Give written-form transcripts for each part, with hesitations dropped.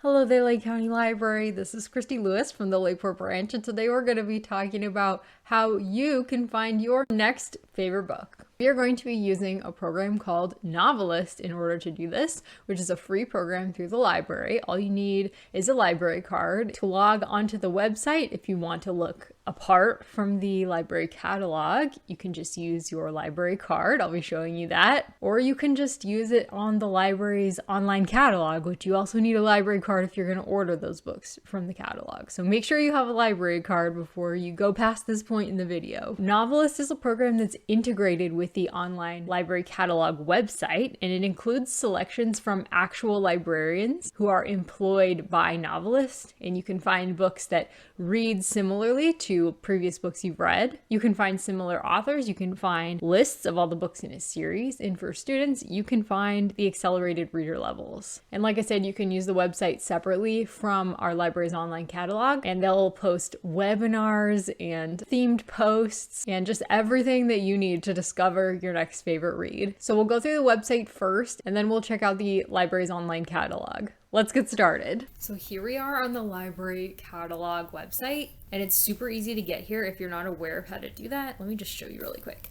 Hello there, Lake County Library. This is Christy Lewis from the Lakeport branch, and today we're going to be talking about how you can find your next favorite book. We are going to be using a program called Novelist in order to do this, which is a free program through the library. All you need is a library card to log onto the website. If you want to look apart from the library catalog, you can just use your library card. I'll be showing you that. Or you can just use it on the library's online catalog, which you also need a library card if you're going to order those books from the catalog. So make sure you have a library card before you go past this point in the video. Novelist is a program that's integrated with the online library catalog website, and it includes selections from actual librarians who are employed by Novelist, and you can find books that read similarly to previous books you've read. You can find similar authors, you can find lists of all the books in a series, and for students, you can find the accelerated reader levels. And like I said, you can use the website separately from our library's online catalog, and they'll post webinars and themed posts and just everything that you need to discover your next favorite read. So we'll go through the website first, and then we'll check out the library's online catalog. Let's get started. So here we are on the library catalog website, and it's super easy to get here if you're not aware of how to do that. Let me just show you really quick.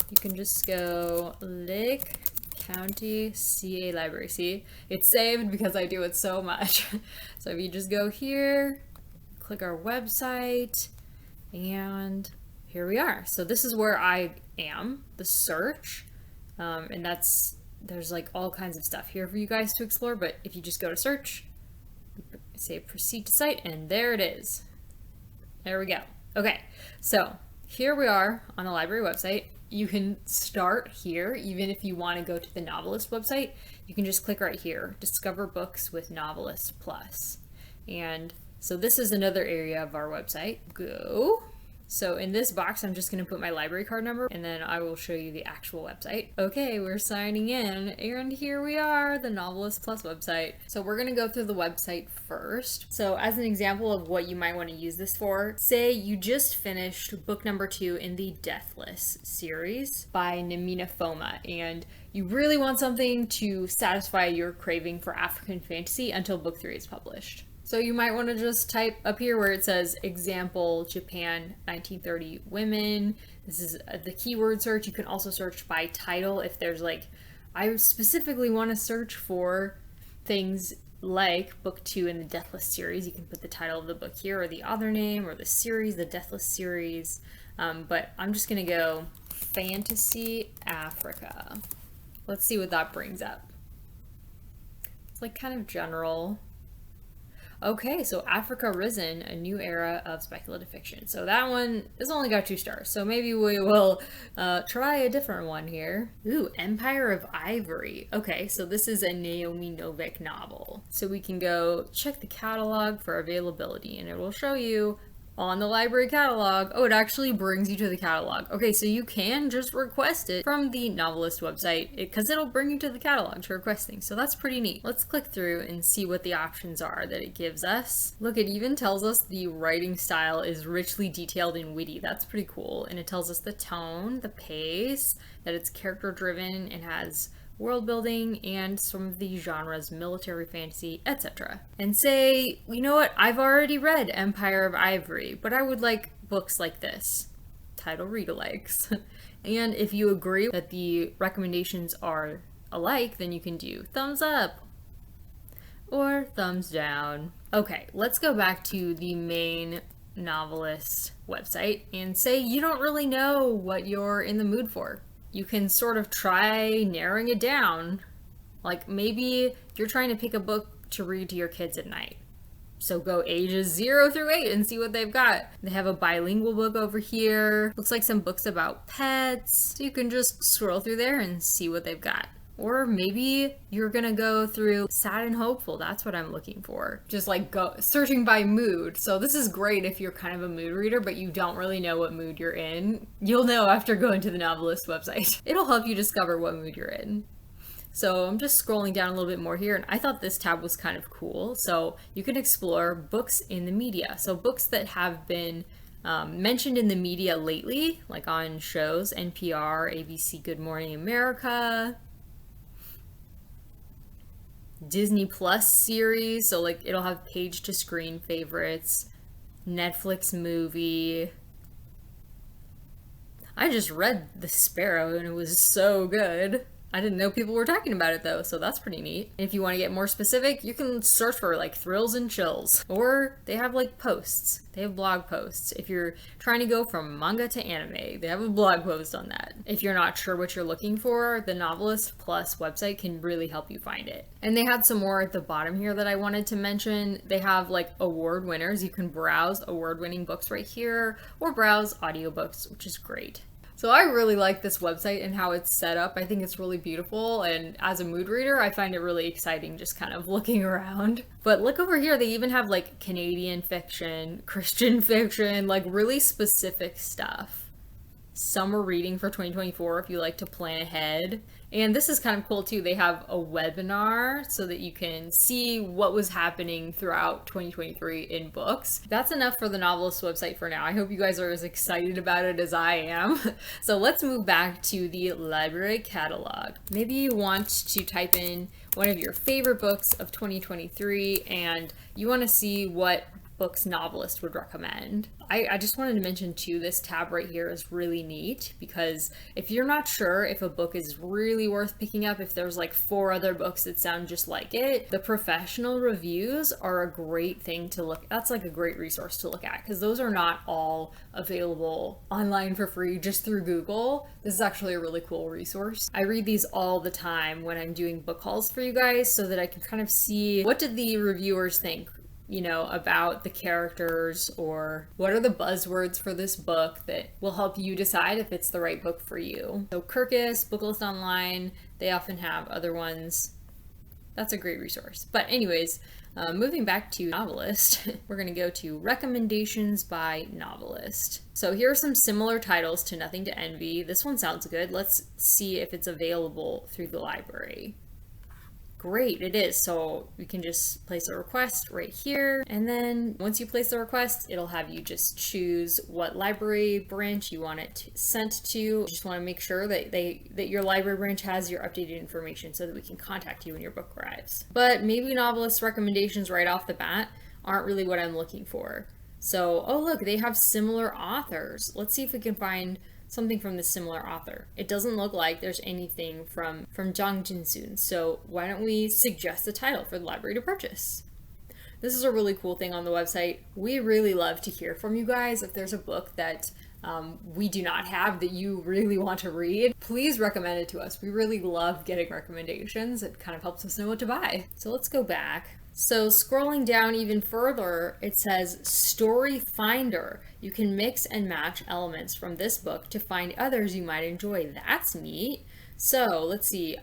You can just go Lake County CA Library. See, it's saved because I do it so much. So if you just go here, click our website, and here we are. So this is where I am, the search, and there's like all kinds of stuff here for you guys to explore, but if you just go to search, say proceed to site, and there it is. There we go. Okay, so here we are on the library website. You can start here, even if you want to go to the Novelist website. You can just click right here, Discover Books with Novelist Plus. And so this is another area of our website. Go. So in this box, I'm just going to put my library card number, and then I will show you the actual website. Okay, we're signing in, and here we are, the Novelist Plus website. So we're going to go through the website first. So as an example of what you might want to use this for, say you just finished book number 2 in the Deathless series by Namina Foma, and you really want something to satisfy your craving for African fantasy until book 3 is published. So you might want to just type up here where it says example Japan 1930 women. This is the keyword search. You can also search by title if there's like, I specifically want to search for things like book 2 in the Deathless series. You can put the title of the book here, or the author name, or the series, the Deathless series. But I'm just going to go Fantasy Africa. Let's see what that brings up. It's like kind of general. Okay, so Africa Risen, a new era of speculative fiction. So that one has only got 2 stars, so maybe we will try a different one here. Ooh, Empire of Ivory. Okay, so this is a Naomi Novik novel. So we can go check the catalog for availability, and it will show you on the library catalog. Oh, it actually brings you to the catalog. Okay, so you can just request it from the Novelist website because it'll bring you to the catalog to request things. So that's pretty neat. Let's click through and see what the options are that it gives us. Look, it even tells us the writing style is richly detailed and witty. That's pretty cool. And it tells us the tone, the pace, that it's character driven and has world building, and some of the genres, military fantasy, etc. And say, you know what, I've already read Empire of Ivory, but I would like books like this. Title read-alikes. And if you agree that the recommendations are alike, then you can do thumbs up or thumbs down. Okay, let's go back to the main Novelist website and say you don't really know what you're in the mood for. You can sort of try narrowing it down. Like maybe you're trying to pick a book to read to your kids at night. So go ages 0 through 8 and see what they've got. They have a bilingual book over here. Looks like some books about pets. So you can just scroll through there and see what they've got. Or maybe you're gonna go through sad and hopeful. That's what I'm looking for. Just like go searching by mood. So this is great if you're kind of a mood reader, but you don't really know what mood you're in. You'll know after going to the Novelist website. It'll help you discover what mood you're in. So I'm just scrolling down a little bit more here, and I thought this tab was kind of cool. So you can explore books in the media. So books that have been mentioned in the media lately, like on shows, NPR, ABC, Good Morning America. Disney Plus series, so like it'll have page to screen favorites, Netflix movie. I just read The Sparrow and it was so good. I didn't know people were talking about it though, so that's pretty neat. And if you want to get more specific, you can search for like thrills and chills. Or they have like posts. They have blog posts. If you're trying to go from manga to anime, they have a blog post on that. If you're not sure what you're looking for, the Novelist Plus website can really help you find it. And they had some more at the bottom here that I wanted to mention. They have like award winners. You can browse award-winning books right here or browse audiobooks, which is great. So I really like this website and how it's set up. I think it's really beautiful, and as a mood reader, I find it really exciting just kind of looking around. But look over here, they even have like Canadian fiction, Christian fiction, like really specific stuff. Summer reading for 2024 if you like to plan ahead. And this is kind of cool too. They have a webinar so that you can see what was happening throughout 2023 in books. That's enough for the Novelist website for now. I hope you guys are as excited about it as I am. So let's move back to the library catalog. Maybe you want to type in one of your favorite books of 2023 and you want to see what books Novelist would recommend. I just wanted to mention too, this tab right here is really neat because if you're not sure if a book is really worth picking up, if there's like 4 other books that sound just like it, the professional reviews are a great thing to look. That's like a great resource to look at because those are not all available online for free just through Google. This is actually a really cool resource. I read these all the time when I'm doing book hauls for you guys so that I can kind of see what did the reviewers think, you know, about the characters, or what are the buzzwords for this book that will help you decide if it's the right book for you. So Kirkus, Booklist Online, they often have other ones. That's a great resource. But anyways, moving back to Novelist, we're going to go to recommendations by Novelist. So here are some similar titles to Nothing to Envy. This one sounds good. Let's see if it's available through the library. Great, it is. So we can just place a request right here. And then once you place the request, it'll have you just choose what library branch you want it sent to. You just want to make sure that your library branch has your updated information so that we can contact you when your book arrives. But maybe Novelist recommendations right off the bat aren't really what I'm looking for. So, oh look, they have similar authors. Let's see if we can find something from the similar author. It doesn't look like there's anything from Jang Jin-soon, so why don't we suggest a title for the library to purchase? This is a really cool thing on the website. We really love to hear from you guys. If there's a book that we do not have that you really want to read, please recommend it to us. We really love getting recommendations. It kind of helps us know what to buy. So let's go back. So scrolling down even further, it says Story Finder. You can mix and match elements from this book to find others you might enjoy. That's neat. So let's see,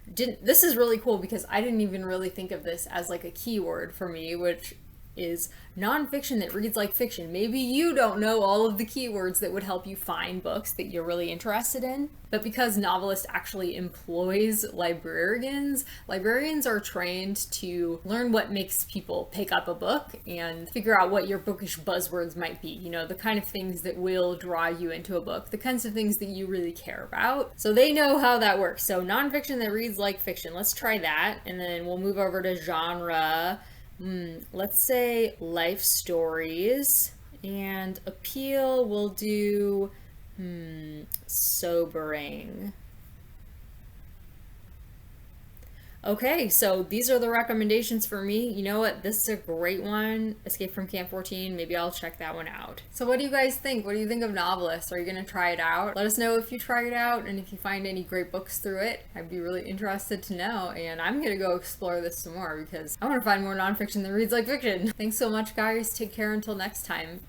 this is really cool because I didn't even really think of this as like a keyword for me, which is nonfiction that reads like fiction. Maybe you don't know all of the keywords that would help you find books that you're really interested in. But because Novelist actually employs librarians are trained to learn what makes people pick up a book and figure out what your bookish buzzwords might be. You know, the kind of things that will draw you into a book, the kinds of things that you really care about. So they know how that works. So nonfiction that reads like fiction. Let's try that. And then we'll move over to genre. Let's say life stories, and appeal we'll do sobering. Okay, so these are the recommendations for me. You know what? This is a great one. Escape from Camp 14. Maybe I'll check that one out. So what do you guys think? What do you think of Novelist? Are you going to try it out? Let us know if you try it out and if you find any great books through it. I'd be really interested to know. And I'm going to go explore this some more because I want to find more nonfiction that reads like fiction. Thanks so much, guys. Take care until next time.